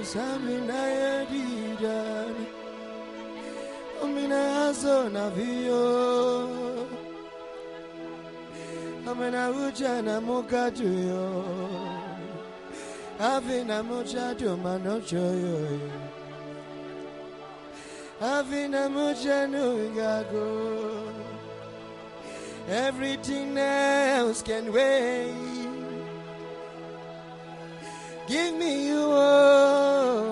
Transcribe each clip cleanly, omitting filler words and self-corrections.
Samina Didan Amina Zona Vio Amina Ujana Mokatuyo Avina Mochatu Manochoyo Avina Mochanu Gago. Everything else can wait. Give me you all.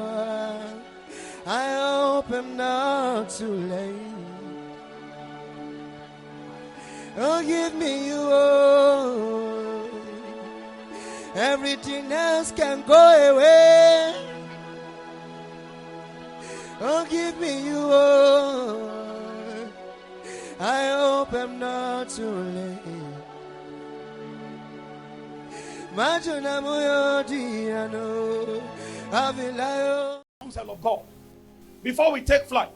I hope I'm not too late. Oh, give me you all. Everything else can go away. Oh, give me you all. I hope I'm not too late. Counsel of God. Before we take flight,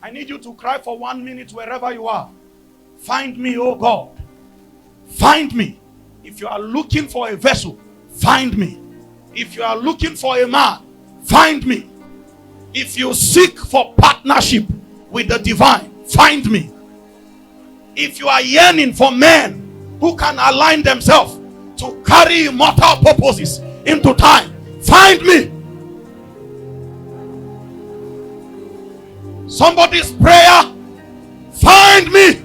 I need you to cry for 1 minute wherever you are. Find me, oh God. Find me. If you are looking for a vessel, find me. If you are looking for a man, find me. If you seek for partnership with the divine, find me. If you are yearning for men who can align themselves to carry immortal purposes into time, find me. Somebody's prayer, find me.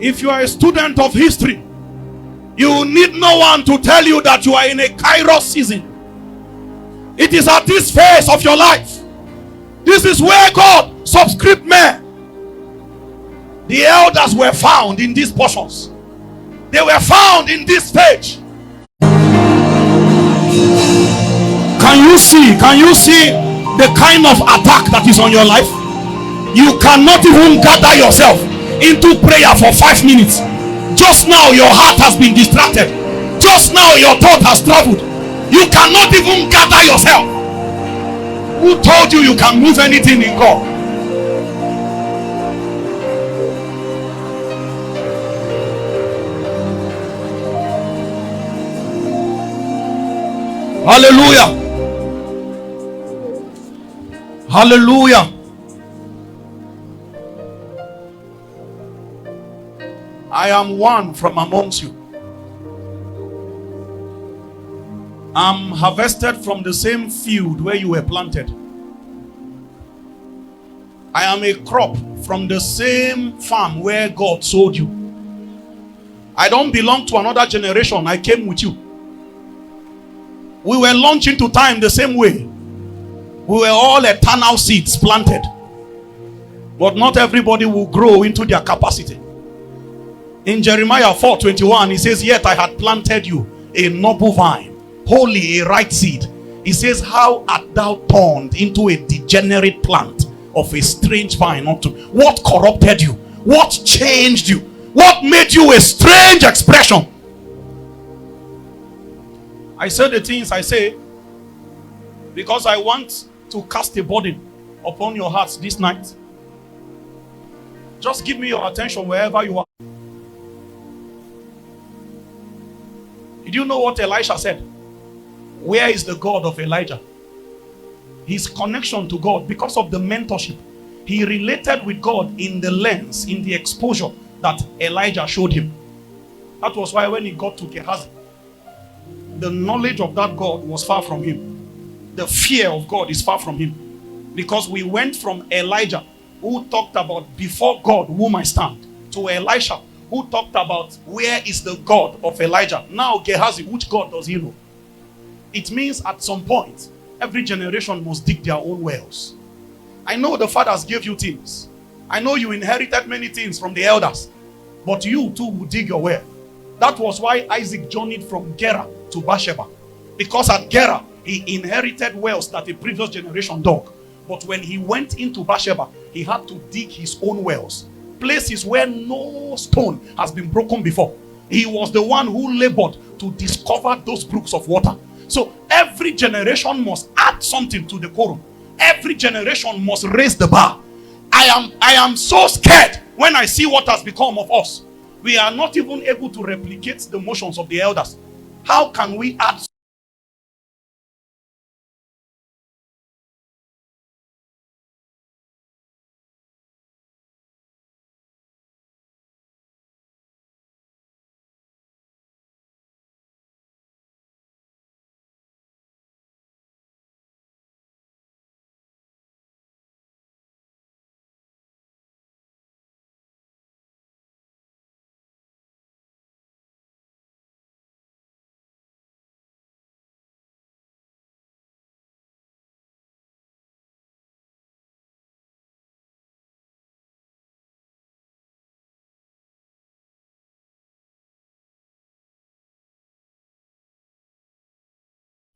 If you are a student of history, you need no one to tell you that you are in a Kairos season. It is at this phase of your life. This is where God subscribed men. The elders were found in these portions. They were found in this stage. Can you see the kind of attack that is on your life? You cannot even gather yourself into prayer for 5 minutes. Just now your heart has been distracted. Just now your thought has traveled. You cannot even gather yourself. Who told you you can move anything in God? Hallelujah. Hallelujah. I am one from amongst you. I'm harvested from the same field where you were planted. I am a crop from the same farm where God sowed you. I don't belong to another generation. I came with you. We were launched into time the same way. We were all eternal seeds planted. But not everybody will grow into their capacity. In Jeremiah 4:21, he says, yet I had planted you a noble vine, holy, a right seed. He says, how art thou turned into a degenerate plant of a strange vine unto? What corrupted you? What changed you? What made you a strange expression? I say the things I say because I want to cast a burden upon your hearts this night. Just give me your attention wherever you are. Did you know what Elisha said? Where is the God of Elijah? His connection to God, because of the mentorship, he related with God in the lens, in the exposure that Elijah showed him. That was why when he got to Gehazi, the knowledge of that God was far from him. The fear of God is far from him. Because we went from Elijah, who talked about before God whom I stand, to Elisha, who talked about where is the God of Elijah. Now Gehazi, which God does he know? It means at some point, every generation must dig their own wells. I know the fathers gave you things. I know you inherited many things from the elders. But you too will dig your well. That was why Isaac journeyed from Gerar to Beersheba. Because at Gerar, he inherited wells that the previous generation dug. But when he went into Beersheba, he had to dig his own wells. places where no stone has been broken before. He was the one who labored to discover those brooks of water. So every generation must add something to the quorum. Every generation must raise the bar. I am so scared when I see what has become of us. We are not even able to replicate the motions of the elders. How can we add?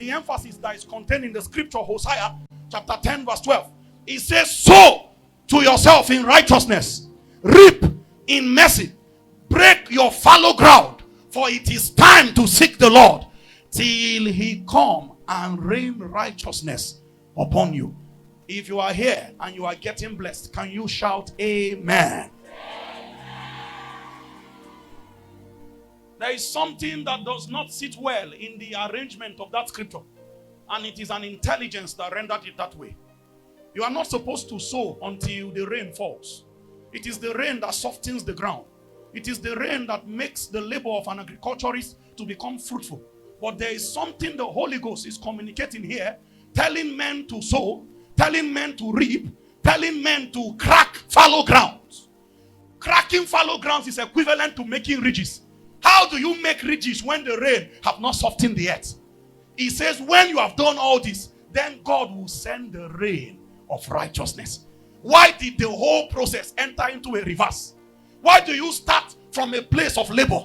The emphasis that is contained in the scripture, Hosea chapter 10 verse 12. It says, sow to yourself in righteousness, reap in mercy, break your fallow ground, for it is time to seek the Lord till he come and rain righteousness upon you. If you are here and you are getting blessed, can you shout amen? There is something that does not sit well in the arrangement of that scripture, and it is an intelligence that rendered it that way. You are not supposed to sow until the rain falls. It is the rain that softens the ground. It is the rain that makes the labor of an agriculturist to become fruitful. But there is something the Holy Ghost is communicating here, telling men to sow, telling men to reap, telling men to crack fallow grounds. Cracking fallow grounds is equivalent to making ridges. How do you make ridges when the rain have not softened the earth? He says, when you have done all this, then God will send the rain of righteousness. Why did the whole process enter into a reverse? Why do you start from a place of labor?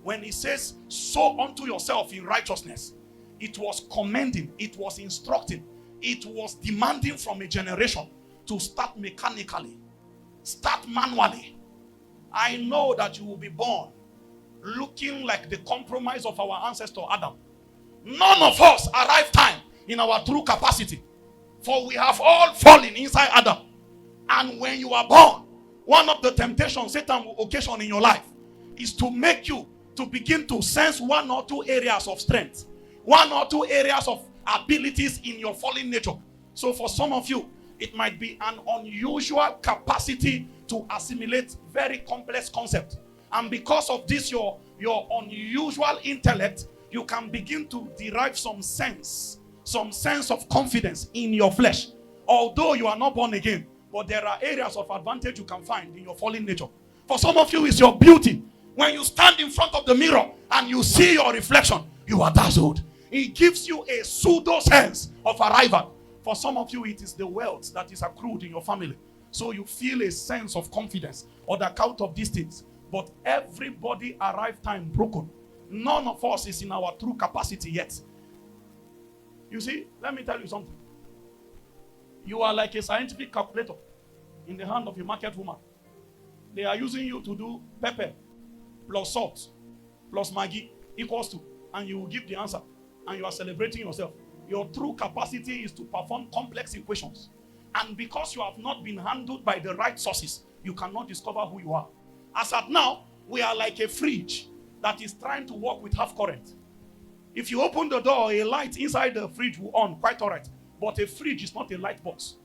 When he says, sow unto yourself in righteousness, it was commending, it was instructing, it was demanding from a generation to start mechanically, start manually. I know that you will be born looking like the compromise of our ancestor Adam. None of us arrive time in our true capacity, for we have all fallen inside Adam. And when you are born, one of the temptations Satan will occasion in your life is to make you to begin to sense one or two areas of strength, one or two areas of abilities in your fallen nature. So for some of you, it might be an unusual capacity to assimilate very complex concepts. And because of this, your unusual intellect, you can begin to derive some sense of confidence in your flesh. Although you are not born again, but there are areas of advantage you can find in your fallen nature. For some of you, it's your beauty. When you stand in front of the mirror and you see your reflection, you are dazzled. It gives you a pseudo sense of arrival. For some of you, it is the wealth that is accrued in your family. So you feel a sense of confidence on account of these things. But everybody arrived time broken. None of us is in our true capacity yet. You see, let me tell you something. You are like a scientific calculator in the hand of a market woman. They are using you to do pepper plus salt plus Maggi equals to, and you will give the answer. And you are celebrating yourself. Your true capacity is to perform complex equations. And because you have not been handled by the right sources, you cannot discover who you are. As at now, we are like a fridge that is trying to work with half current. If you open the door, a light inside the fridge will on, quite all right. But a fridge is not a light box.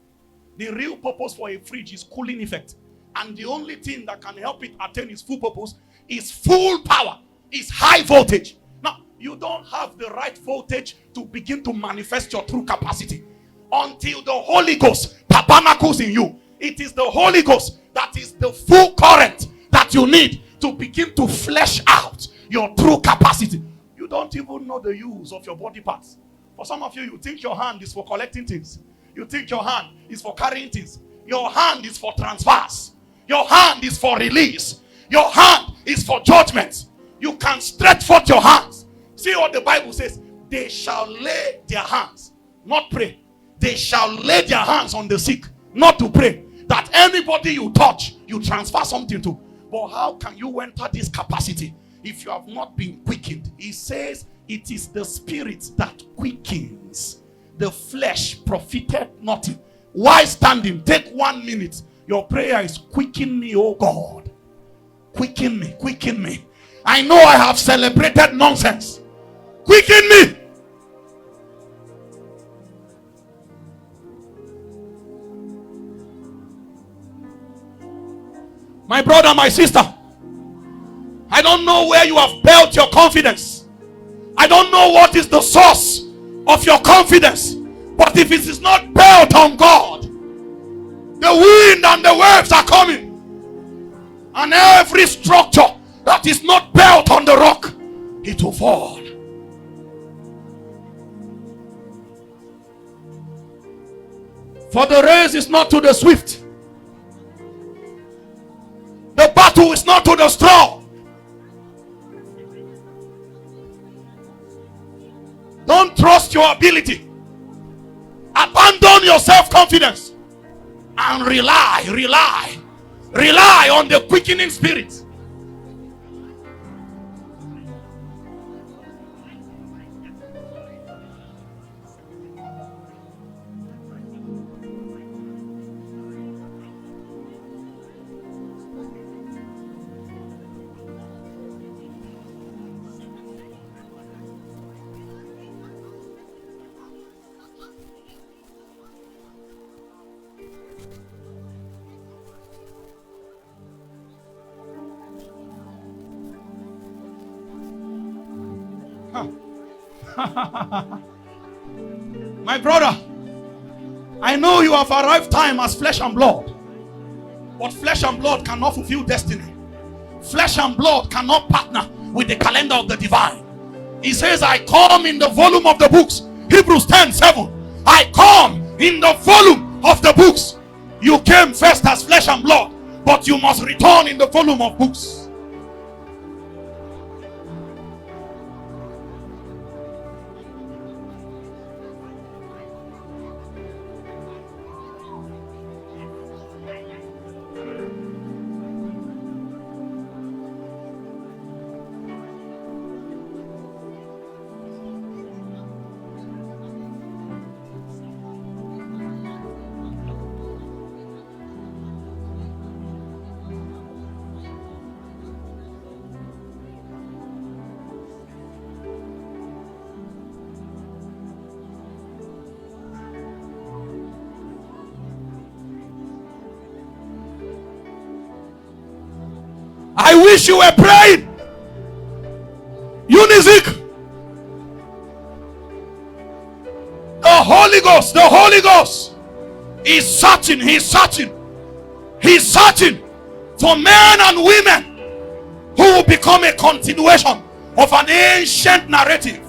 The real purpose for a fridge is cooling effect. And the only thing that can help it attain its full purpose is full power, is high voltage. Now, you don't have the right voltage to begin to manifest your true capacity until the Holy Ghost tabernacles in you. It is the Holy Ghost that is the full current that you need to begin to flesh out your true capacity. You don't even know the use of your body parts. For some of you, you think your hand is for collecting things. You think your hand is for carrying things. Your hand is for transfers. Your hand is for release. Your hand is for judgment. You can stretch forth your hands. See what the Bible says. They shall lay their hands, not pray. They shall lay their hands on the sick, not to pray. That Anybody you touch, you transfer something to. But how can you enter this capacity if you have not been quickened? He says it is the spirit that quickens. The flesh profited nothing. Why standing? Take 1 minute. Your prayer is, quicken me, oh God. Quicken me, quicken me. I know I have celebrated nonsense. Quicken me. My brother, my sister, I don't know where you have built your confidence. I don't know what is the source of your confidence. But if it is not built on God, the wind and the waves are coming. And every structure that is not built on the rock, it will fall. For the race is not to the swift. The battle is not to the strong. Don't trust your ability. Abandon your self-confidence and rely on the quickening spirit. My brother, I know you have arrived time as flesh and blood, but flesh and blood cannot fulfill destiny. Flesh and blood cannot partner with the calendar of the divine. He says, I come in the volume of the books. Hebrews 10:7. I come in the volume of the books. You came first as flesh and blood, but you must return in the volume of books. I wish you were praying. Unizik. The Holy Ghost is searching. He's searching for men and women who will become a continuation of an ancient narrative.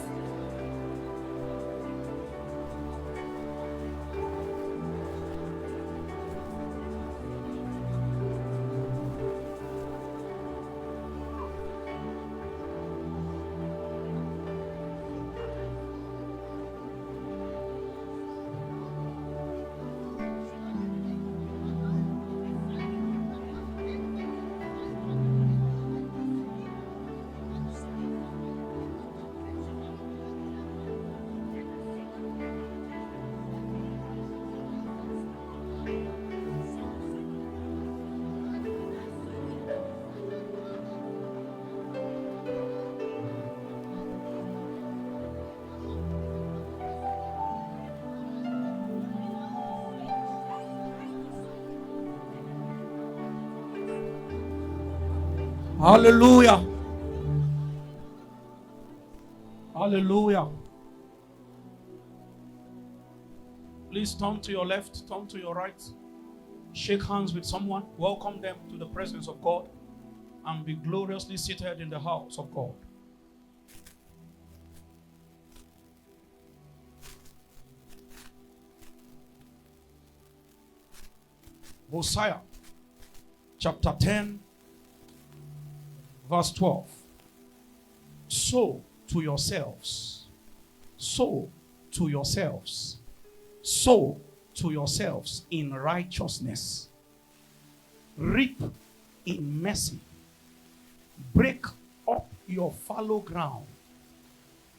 Hallelujah. Hallelujah. Please turn to your left, turn to your right. Shake hands with someone. Welcome them to the presence of God and be gloriously seated in the house of God. Hosea chapter 10 verse 12. Sow to yourselves. Sow to yourselves. Sow to yourselves in righteousness. reap in mercy. Break up your fallow ground,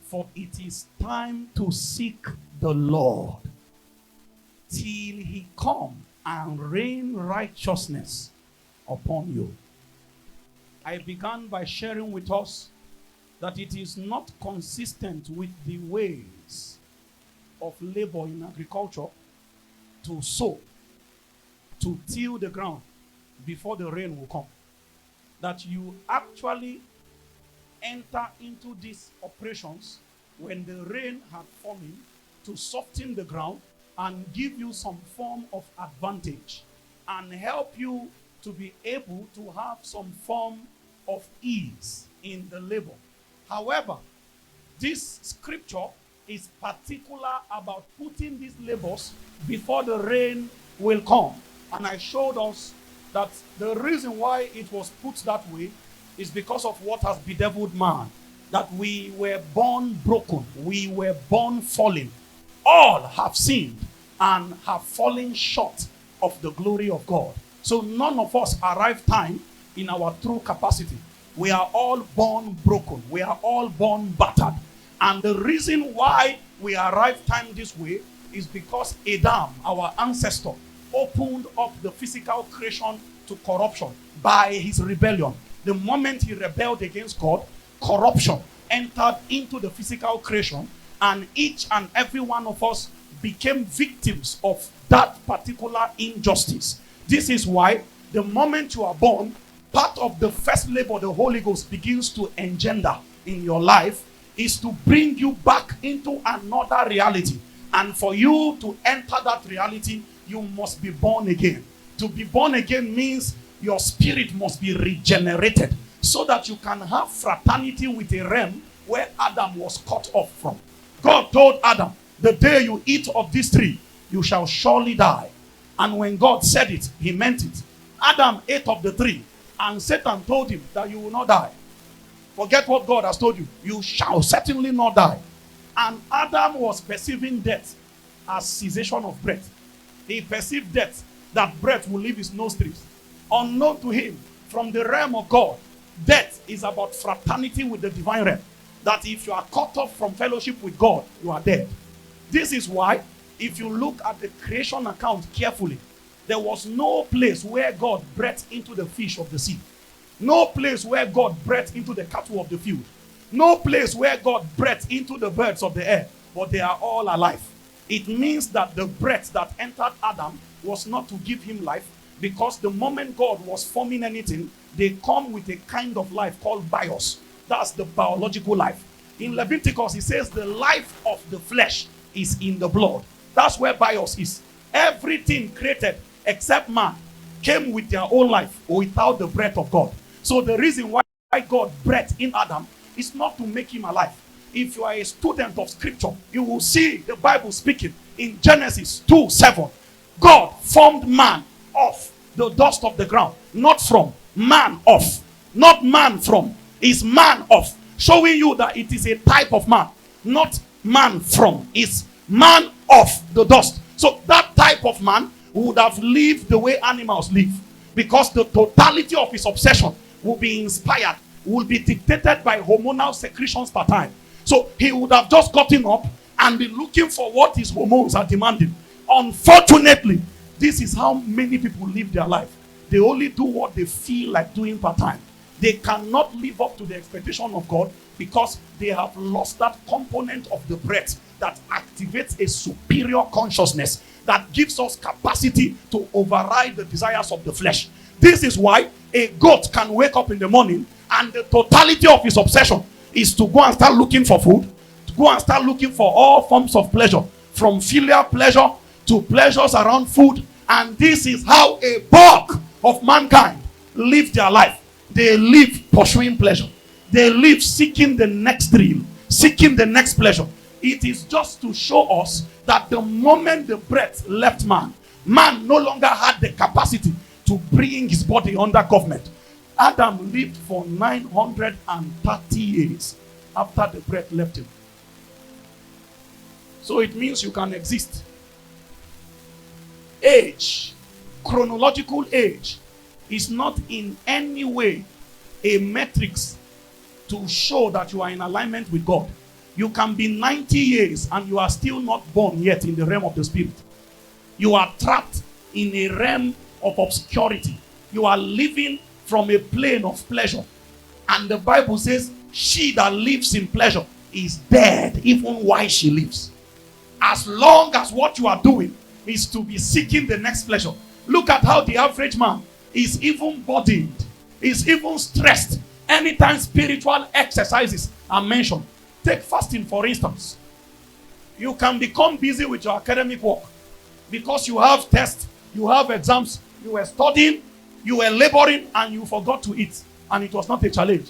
for it is time to seek the Lord till he come and rain righteousness upon you. I began by sharing with us that it is not consistent with the ways of labor in agriculture to sow, to till the ground before the rain will come. That you actually enter into these operations when the rain had fallen to soften the ground and give you some form of advantage and help you to be able to have some form of ease in the labor. However, this scripture is particular about putting these labors before the rain will come. And I showed us that the reason why it was put that way is because of what has bedeviled man. That we were born broken, we were born fallen. All have sinned and have fallen short of the glory of God. So none of us arrive time in our true capacity. We are all born broken. We are all born battered. And the reason why we arrive time this way is because Adam, our ancestor, opened up the physical creation to corruption by his rebellion. The moment he rebelled against God, corruption entered into the physical creation, and each and every one of us became victims of that particular injustice. This is why the moment you are born, part of the first labor the Holy Ghost begins to engender in your life is to bring you back into another reality. And for you to enter that reality, you must be born again. To be born again means your spirit must be regenerated so that you can have fraternity with a realm where Adam was cut off from. God told Adam, the day you eat of this tree, you shall surely die. And when God said it, he meant it. Adam ate of the tree, and Satan told him that you will not die. Forget what God has told you. You shall certainly not die. And Adam was perceiving death as cessation of breath. He perceived death, that breath will leave his nostrils. Unknown to him, from the realm of God, death is about fraternity with the divine realm. That if you are cut off from fellowship with God, you are dead. This is why, if you look at the creation account carefully, there was no place where God breathed into the fish of the sea. No place where God breathed into the cattle of the field. No place where God breathed into the birds of the air. But they are all alive. It means that the breath that entered Adam was not to give him life, because the moment God was forming anything, they come with a kind of life called bios. That's the biological life. In Leviticus, it says the life of the flesh is in the blood. That's where bios is. Everything created except man came with their own life without the breath of God. So the reason why God breathed in Adam is not to make him alive. If you are a student of scripture, you will see the Bible speaking in Genesis 2:7. God formed man of the dust of the ground, not from, man of, not man from, is man of, showing you that it is a type of man, not man from, is man of the dust. So that type of man would have lived the way animals live, because the totality of his obsession will be inspired, will be dictated by hormonal secretions per time. So he would have just gotten up and be looking for what his hormones are demanding. Unfortunately, this is how many people live their life. They only do what they feel like doing per time. They cannot live up to the expectation of God because they have lost that component of the breath that activates a superior consciousness that gives us capacity to override the desires of the flesh. This is why a goat can wake up in the morning and the totality of his obsession is to go and start looking for food, to go and start looking for all forms of pleasure, from filial pleasure to pleasures around food. And this is how a bulk of mankind live their life. They live pursuing pleasure. They live seeking the next thrill, seeking the next pleasure. It is just to show us that the moment the breath left man, man no longer had the capacity to bring his body under government. Adam lived for 930 years after the breath left him. So it means you can exist. Age, chronological age, is not in any way a metrics to show that you are in alignment with God. You can be 90 years and you are still not born yet in the realm of the spirit. You are trapped in a realm of obscurity. You are living from a plane of pleasure. And the Bible says, she that lives in pleasure is dead even while she lives. As long as what you are doing is to be seeking the next pleasure. Look at how the average man is even burdened, is even stressed anytime spiritual exercises are mentioned. Take fasting, for instance. You can become busy with your academic work because you have tests, you have exams, you were studying, you were laboring, and you forgot to eat. And it was not a challenge.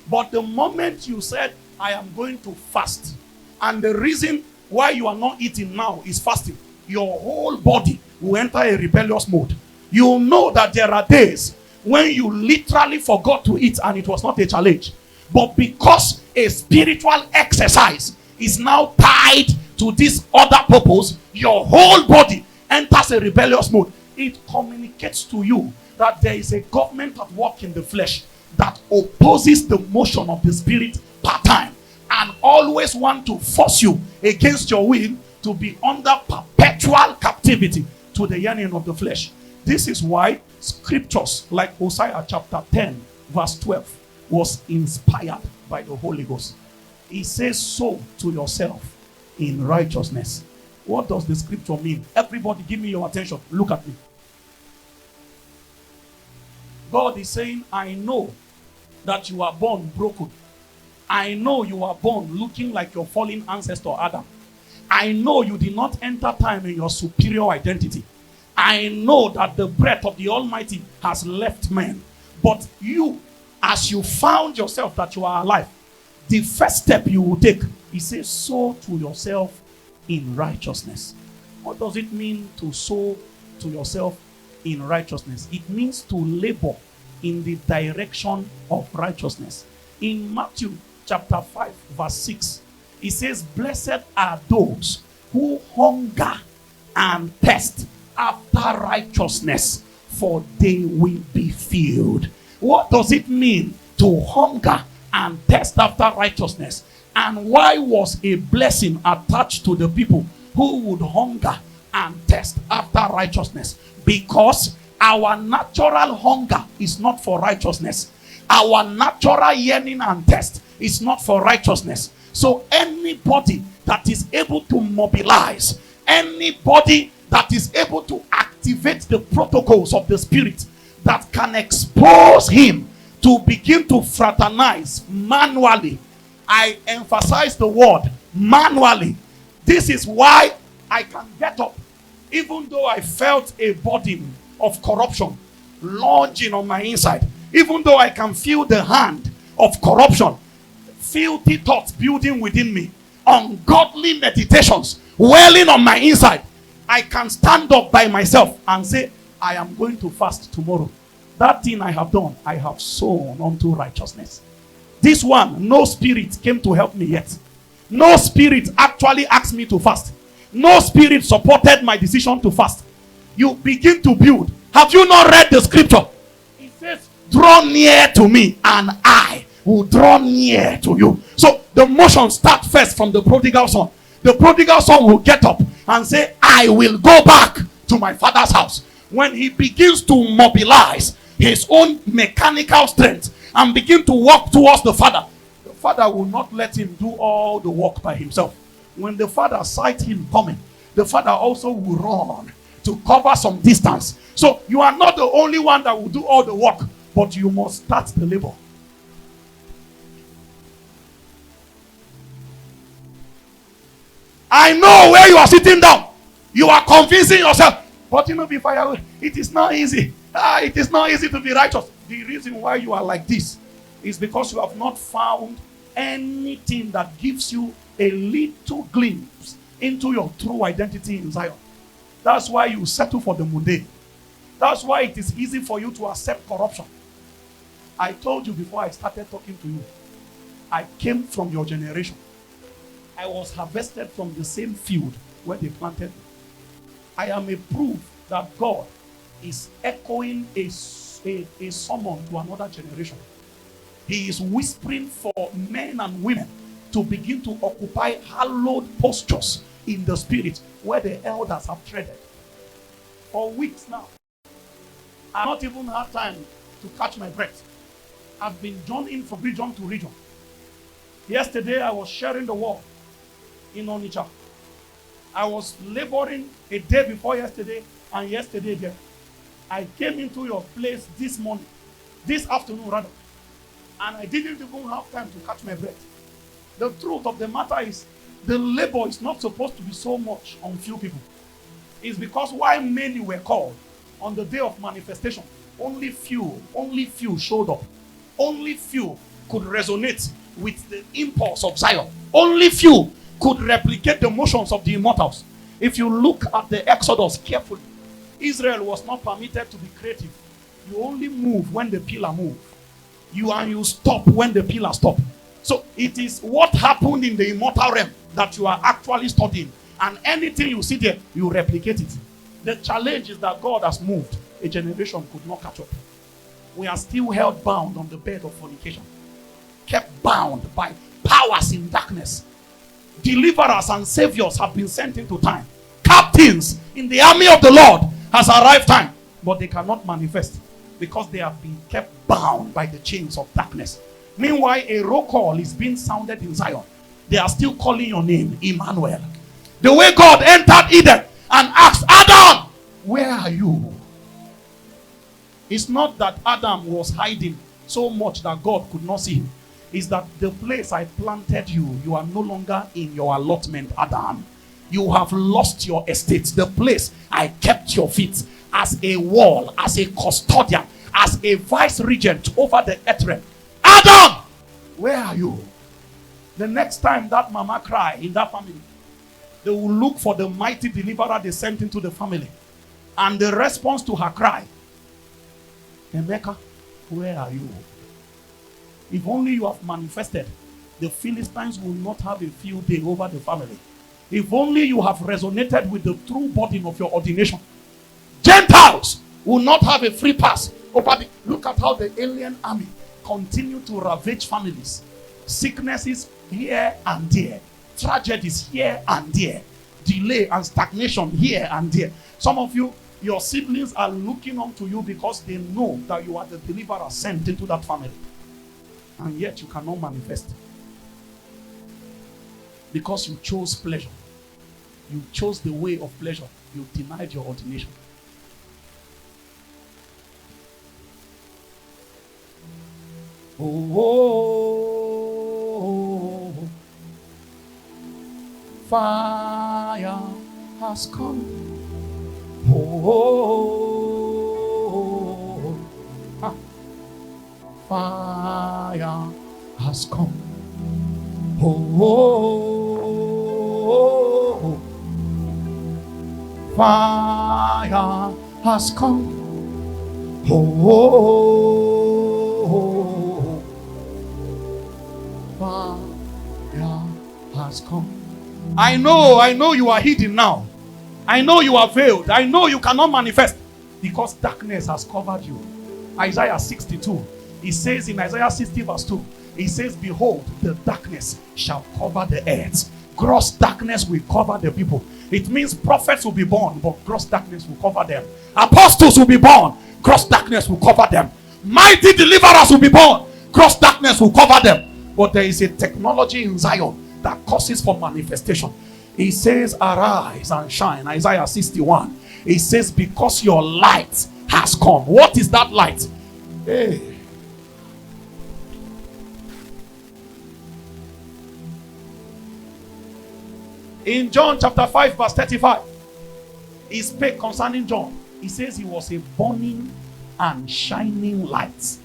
But the moment you said, I am going to fast, and the reason why you are not eating now is fasting, your whole body will enter a rebellious mode. You will know that there are days when you literally forgot to eat and it was not a challenge. But because a spiritual exercise is now tied to this other purpose, your whole body enters a rebellious mode. It communicates to you that there is a government at work in the flesh that opposes the motion of the spirit part time and always want to force you against your will to be under perpetual captivity to the yearning of the flesh. This is why scriptures like Hosea chapter 10 verse 12 was inspired by the Holy Ghost. He says, sow to yourself in righteousness. What does the scripture mean? Everybody give me your attention. Look at me. God is saying, I know that you are born broken. I know you are born looking like your fallen ancestor Adam. I know you did not enter time in your superior identity. I know that the breath of the Almighty has left man. But you, as you found yourself that you are alive, the first step you will take, he says, sow to yourself in righteousness. What does it mean to sow to yourself in righteousness? It means to labor in the direction of righteousness. In Matthew chapter 5 verse 6, it says, blessed are those who hunger and thirst after righteousness, for they will be filled. What does it mean to hunger and thirst after righteousness? And why was a blessing attached to the people who would hunger and thirst after righteousness? Because our natural hunger is not for righteousness. Our natural yearning and thirst is not for righteousness. So anybody that is able to mobilize, anybody that is able to activate the protocols of the spirit that can expose him to begin to fraternize manually. I emphasize the word manually. This is why I can get up even though I felt a burden of corruption lodging on my inside, even though I can feel the hand of corruption, filthy thoughts building within me, ungodly meditations welling on my inside, I can stand up by myself and say, I am going to fast tomorrow. That thing I have done, I have sown unto righteousness. This one, no spirit came to help me yet. No spirit actually asked me to fast. No spirit supported my decision to fast. You begin to build. Have you not read the scripture? It says, draw near to me and I will draw near to you. So the motion starts first from the prodigal son. The prodigal son will get up and say, I will go back to my father's house. When he begins to mobilize his own mechanical strength and begin to walk towards the father will not let him do all the work by himself. When the father sights him coming, the father also will run to cover some distance. So you are not the only one that will do all the work, but you must start the labor. I know where you are sitting down. You are convincing yourself, but you know, before it is not easy. It is not easy to be righteous. The reason why you are like this is because you have not found anything that gives you a little glimpse into your true identity in Zion. That's why you settle for the mundane. That's why it is easy for you to accept corruption. I told you before I started talking to you, I came from your generation. I was harvested from the same field where they planted me. I am a proof that God is echoing a a summon to another generation. He is whispering for men and women to begin to occupy hallowed postures in the spirit where the elders have treaded. For weeks now, I've not even had time to catch my breath. I've been journeying from region to region. Yesterday, I was sharing the word in Onitsha. I was laboring a day before yesterday and yesterday again. I came into your place this morning, this afternoon rather, and I didn't even have time to catch my breath. The truth of the matter is, the labor is not supposed to be so much on few people. It's because while many were called on the day of manifestation, only few showed up. Only few could resonate with the impulse of Zion. Only few could replicate the motions of the immortals. If you look at the Exodus carefully, Israel was not permitted to be creative. You only move when the pillar moves. You stop when the pillar stops. So it is what happened in the immortal realm that you are actually studying. And anything you see there, you replicate it. The challenge is that God has moved. A generation could not catch up. We are still held bound on the bed of fornication. Kept bound by powers in darkness. Deliverers and saviors have been sent into time. Captains in the army of the Lord has arrived time. But they cannot manifest because they have been kept bound by the chains of darkness. Meanwhile, a roll call is being sounded in Zion. They are still calling your name, Emmanuel. The way God entered Eden and asked Adam, where are you? It's not that Adam was hiding so much that God could not see him. It's that the place I planted you, you are no longer in your allotment, Adam. You have lost your estate. The place I kept your feet as a wall, as a custodian, as a vice regent over the earth realm. Adam, where are you? The next time that mama cry in that family, they will look for the mighty deliverer they sent into the family. And the response to her cry, Emeka, where are you? If only you have manifested, the Philistines will not have a field day over the family. If only you have resonated with the true burden of your ordination, Gentiles will not have a free pass over the... Look at how the alien army continue to ravage families. Sicknesses here and there. Tragedies here and there. Delay and stagnation here and there. Some of you, your siblings are looking up to you because they know that you are the deliverer sent into that family. And yet you cannot manifest. Because you chose pleasure. You chose the way of pleasure. You denied your ordination. Oh, fire has come. Oh, fire has come. Oh, fire has come. Oh, fire has come. I know you are hidden now. I know you are veiled. I know you cannot manifest because darkness has covered you. Isaiah 62. He says in Isaiah 60 verse 2, he says, behold, the darkness shall cover the earth. Gross darkness will cover the people. It means prophets will be born, but gross darkness will cover them. Apostles will be born, gross darkness will cover them. Mighty deliverers will be born, gross darkness will cover them. But there is a technology in Zion that causes for manifestation. He says, arise and shine. Isaiah 61. He says, because your light has come. What is that light? Hey. In John chapter 5 verse 35, he spake concerning John. He says he was a burning and shining light.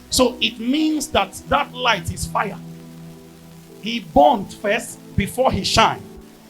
So it means that that light is fire. He burned first before he shined.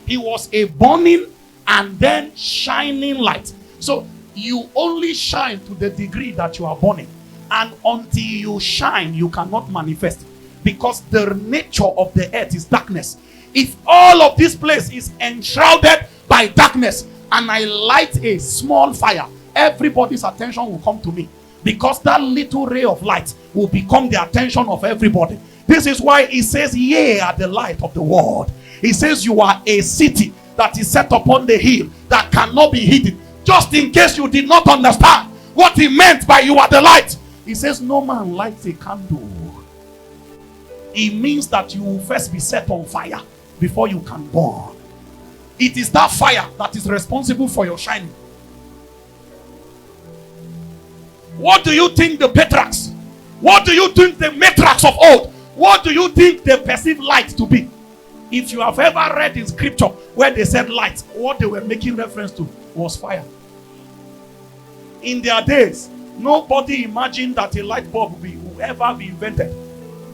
He was a burning and then shining light. So you only shine to the degree that you are burning. And until you shine, you cannot manifest. Because the nature of the earth is darkness. If all of this place is enshrouded by darkness and I light a small fire, everybody's attention will come to me. Because that little ray of light will become the attention of everybody. This is why he says, ye are the light of the world. He says you are a city that is set upon the hill that cannot be hidden. Just in case you did not understand what he meant by you are the light. He says no man lights a candle. It means that you will first be set on fire before you can burn. It is that fire that is responsible for your shining. What do you think the patriarchs? What do you think the matriarchs of old? What do you think they perceive light to be? If you have ever read in scripture where they said light, what they were making reference to was fire. In their days, nobody imagined that a light bulb will ever be invented.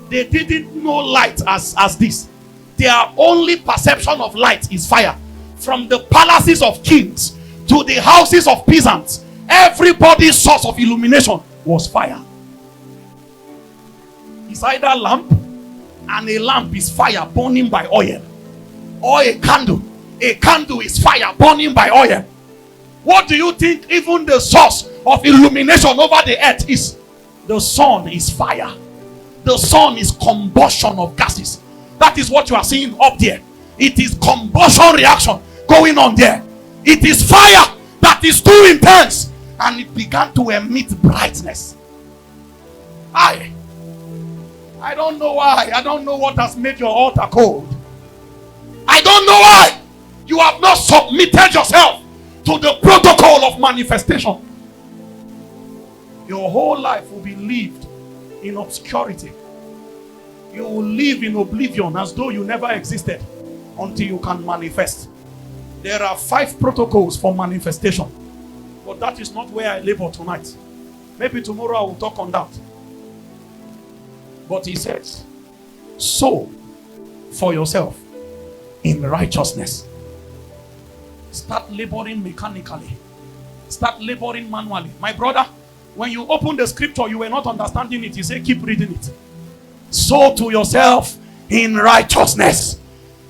They didn't know light as this. Their only perception of light is fire. From the palaces of kings to the houses of peasants, everybody's source of illumination was fire. It's either lamp, and a lamp is fire burning by oil, or a candle. A candle is fire burning by oil. What do you think even the source of illumination over the earth is? The sun is fire. The sun is combustion of gases. That is what you are seeing up there. It is combustion reaction going on there. It is fire that is too intense, and it began to emit brightness. I don't know why. I don't know what has made your altar cold. I don't know why you have not submitted yourself to the protocol of manifestation. Your whole life will be lived in obscurity. You will live in oblivion as though you never existed until you can manifest. There are 5 protocols for manifestation, but that is not where I labor tonight. Maybe tomorrow I will talk on that. But he says, sow for yourself in righteousness. Start laboring mechanically. Start laboring manually. My brother, when you open the scripture, you were not understanding it. He said, keep reading it. Sow to yourself in righteousness.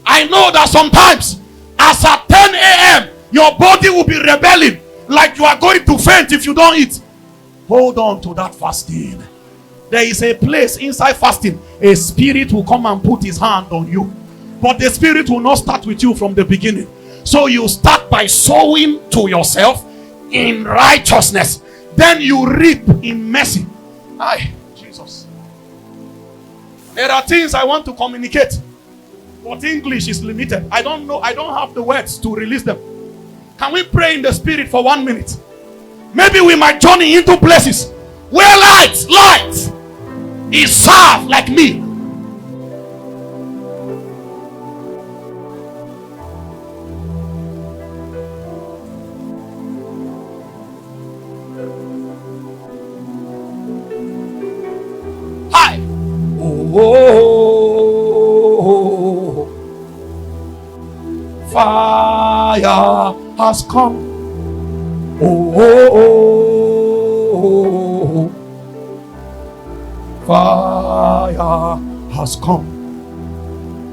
I know that sometimes, as at 10 a.m., your body will be rebelling like you are going to faint if you don't eat. Hold on to that fasting. There is a place inside fasting. A spirit will come and put his hand on you. But the spirit will not start with you from the beginning. So you start by sowing to yourself in righteousness. Then you reap in mercy. Jesus. There are things I want to communicate, but English is limited. I don't know. I don't have the words to release them. Can we pray in the spirit for 1 minute? Maybe we might journey into places where light is served like me. Hi. Oh, fire has come. Oh, fire has come.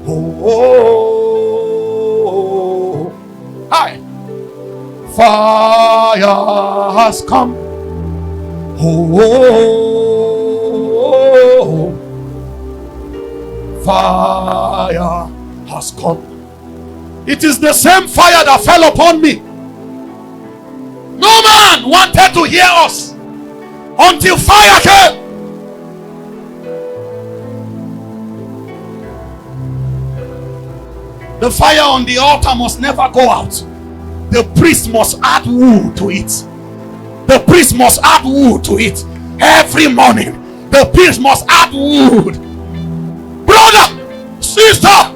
Oh, hi. Fire has come. Oh, fire has come. It is the same fire that fell upon me. No man wanted to hear us until fire came. The fire on the altar must never go out. The priest must add wood to it. The priest must add wood to it. Every morning, the priest must add wood. Brother, sister,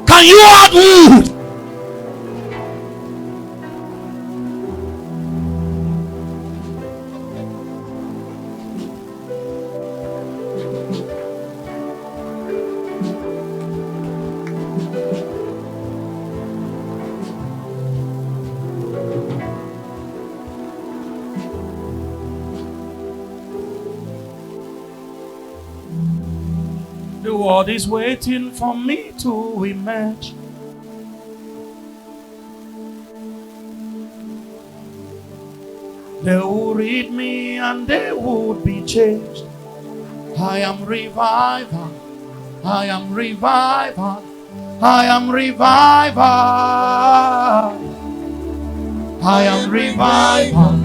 can you add wood? The world is waiting for me to emerge. They will read me and they would be changed. I am revival. I am revival. I am revival. I am revival.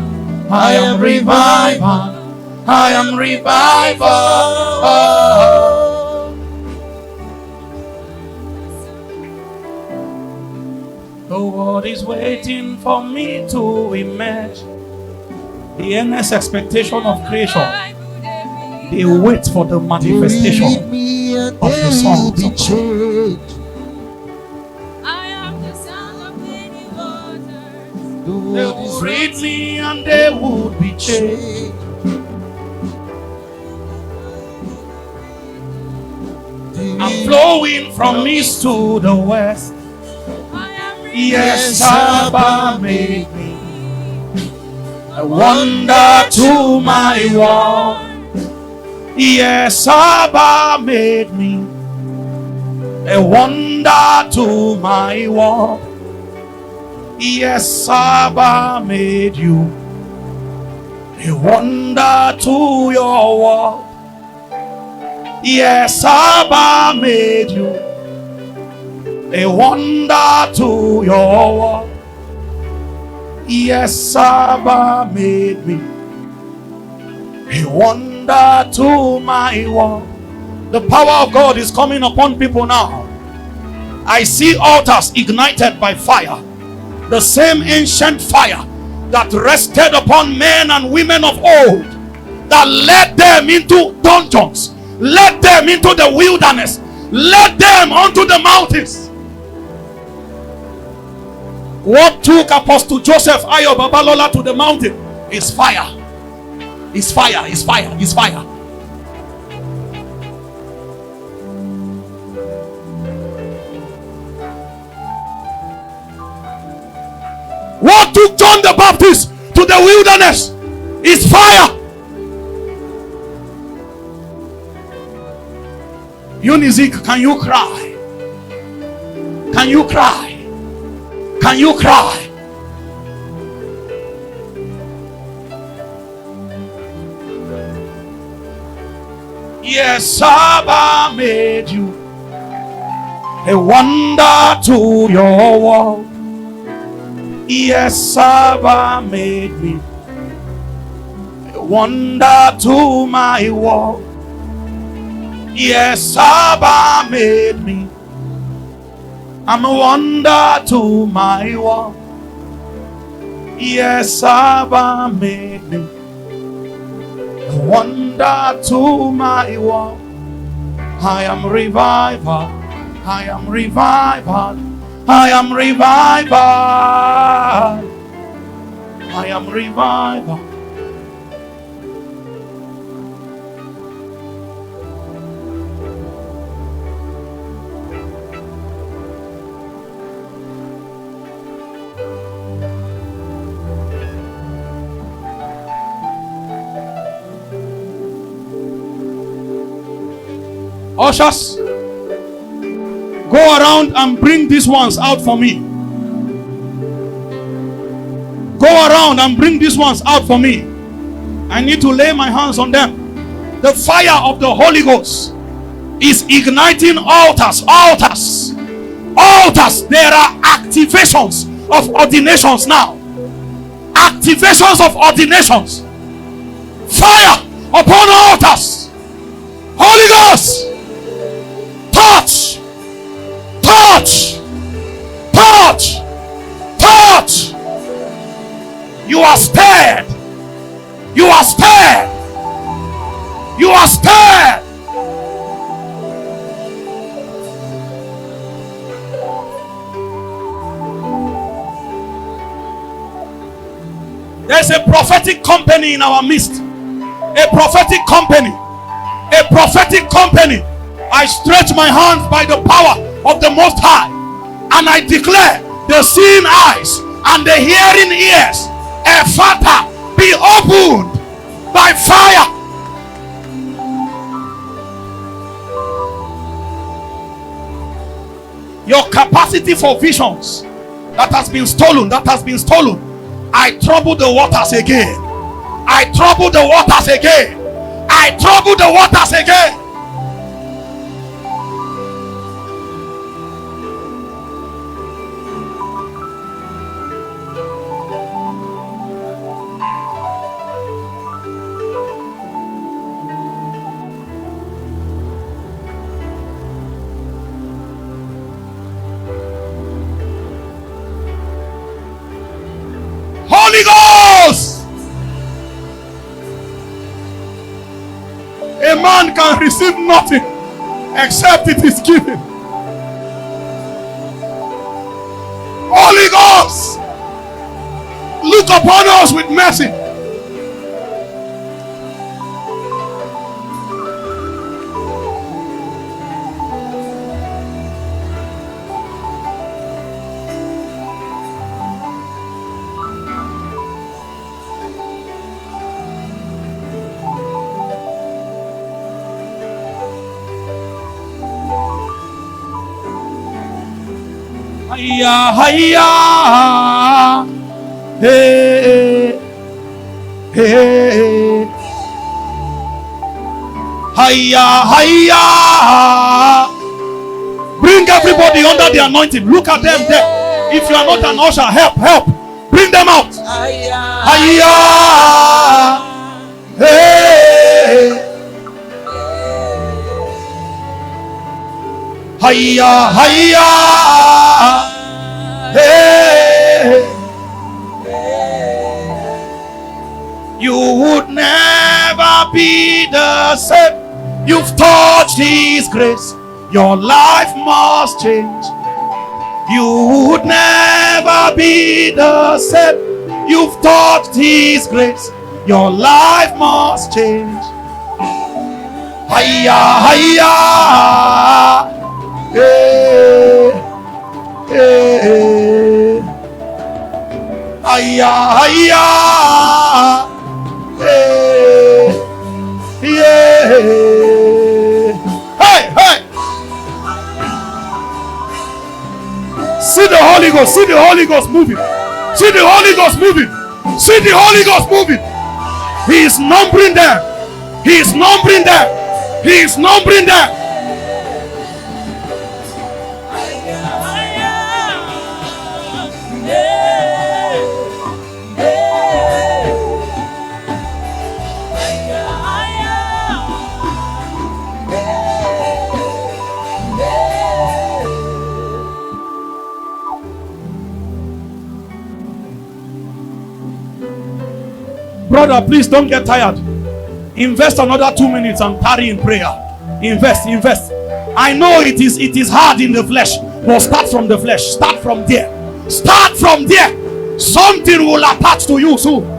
I am revival. I am revival. The world is waiting for me to emerge. The earnest expectation of creation. They wait for the manifestation of the sons of God. I am the sound of many waters. They would read me and they would be changed. I'm flowing from east to the west. Yes, Abba made me a wonder to my world. Yes, Abba made me a wonder to my world. Yes, Abba made you a wonder to your world. Yes, Abba made you a wonder to your world. Yes, Abba made me a wonder to my world. The power of God is coming upon people now. I see altars ignited by fire. The same ancient fire that rested upon men and women of old, that led them into dungeons, led them into the wilderness, led them onto the mountains. What took Apostle Joseph Ayo Babalola to the mountain is fire. Is fire, is fire, is fire. What took John the Baptist to the wilderness is fire. Unizik, can you cry? Can you cry? Can you cry? Yes, Abba made you a wonder to your world. Yes, Abba made me a wonder to my world. Yes, Abba made me. I'm a wonder to my world. Yes, Abba made me a wonder to my world. I am revival. I am revival. I am revival. I am revival. Ushers, go around and bring these ones out for me. Go around and bring these ones out for me. I need to lay my hands on them. The fire of the Holy Ghost is igniting altars. Altars. Altars. There are activations of ordinations now. Activations of ordinations. Fire upon altars. Holy Ghost. Touch, touch, touch, touch. You are spared. You are spared. You are spared. There's a prophetic company in our midst. A prophetic company. A prophetic company. I stretch my hands by the power of the Most High, and I declare the seeing eyes and the hearing ears, Ephata, be opened by fire. Your capacity for visions that has been stolen, I trouble the waters again. I trouble the waters again. I trouble the waters again. Holy Ghost! A man can receive nothing except it is given. Holy Ghost, look upon us with mercy. Hiya, hiya, hey, hey, hiya, hiya. Bring everybody under the anointing. Look at them there. If you are not an usher, help, help. Bring them out. Hiya, hey, hiya, hiya. Hey, you would never be the same. You've touched His grace. Your life must change. You would never be the same. You've touched His grace. Your life must change. Hiya, hiya. Hey. Hey, aya, aya, hey, yeah, hey, hey. See the Holy Ghost, see the Holy Ghost moving, see the Holy Ghost moving, see the Holy Ghost moving. He is numbering them, He is numbering them, He is numbering them. Brother, please don't get tired. Invest another 2 minutes and tarry in prayer. Invest, invest. I know it is hard in the flesh, but start from the flesh. Start from there. Start from there. Something will attach to you soon.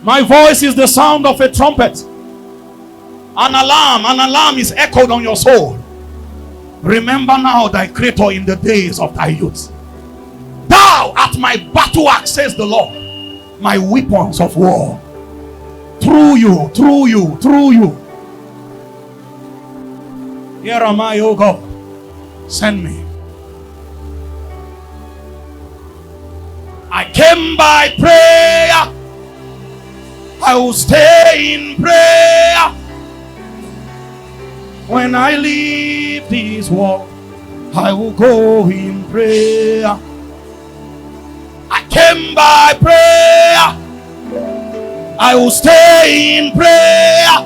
My voice is the sound of a trumpet. An alarm is echoed on your soul. Remember now thy creator in the days of thy youth. Thou art my battle axe, says the Lord, my weapons of war. Through you, through you, through you. Here am I, O God. Send me. I came by prayer. I will stay in prayer. When I leave this world, I will go in prayer. I came by prayer. I will stay in prayer.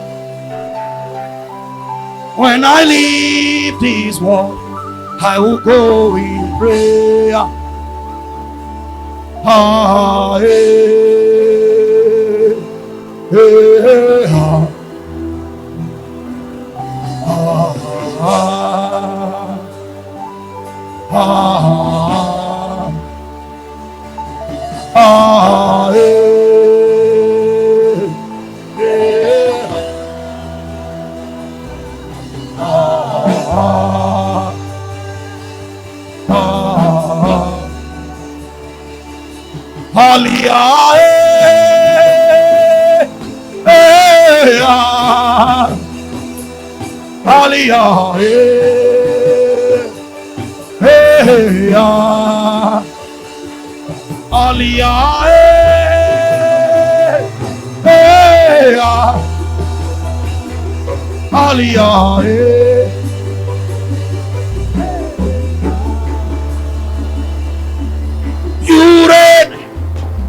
When I leave this world, I will go in prayer. Ah, hey, hey, ah. You reign,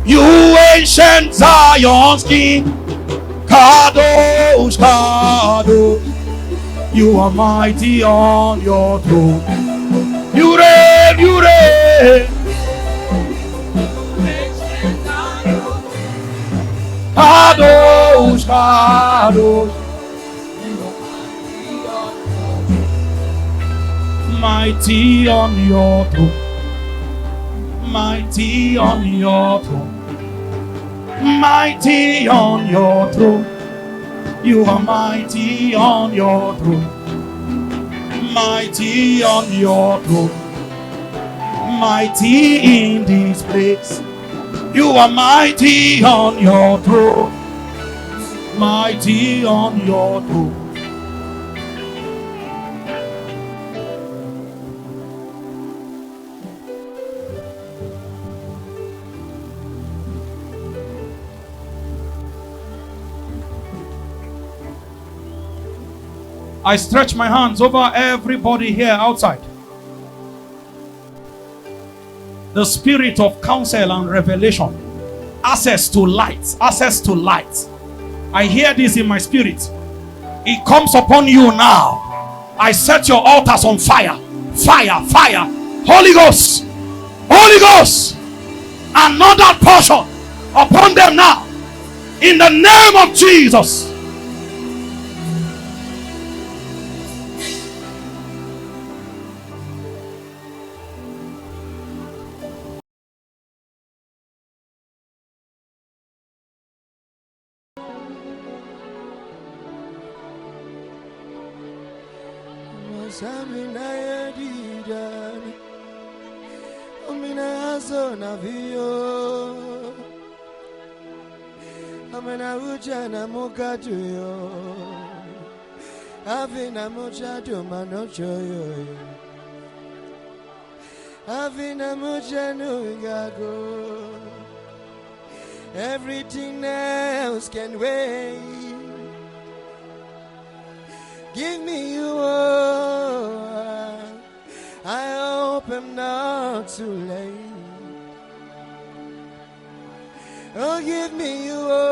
you ancient Zion's King. Kadosh, Kadosh, you are mighty on your throne. You reign, you reign. Kadosh, Kadosh, mighty on your throne. Mighty on your throne. Mighty on your throne. You are mighty on your throne. Mighty on your throne. Mighty in this place. You are mighty on your throne. Mighty on your throne. I stretch my hands over everybody here outside. The spirit of counsel and revelation, access to light, access to light. I hear this in my spirit. It comes upon you now. I set your altars on fire. Fire, fire. Holy Ghost, Holy Ghost. Another portion upon them now. In the name of Jesus. Everything else can wait. Give me you all. I hope I'm not too late. Oh, give me you all.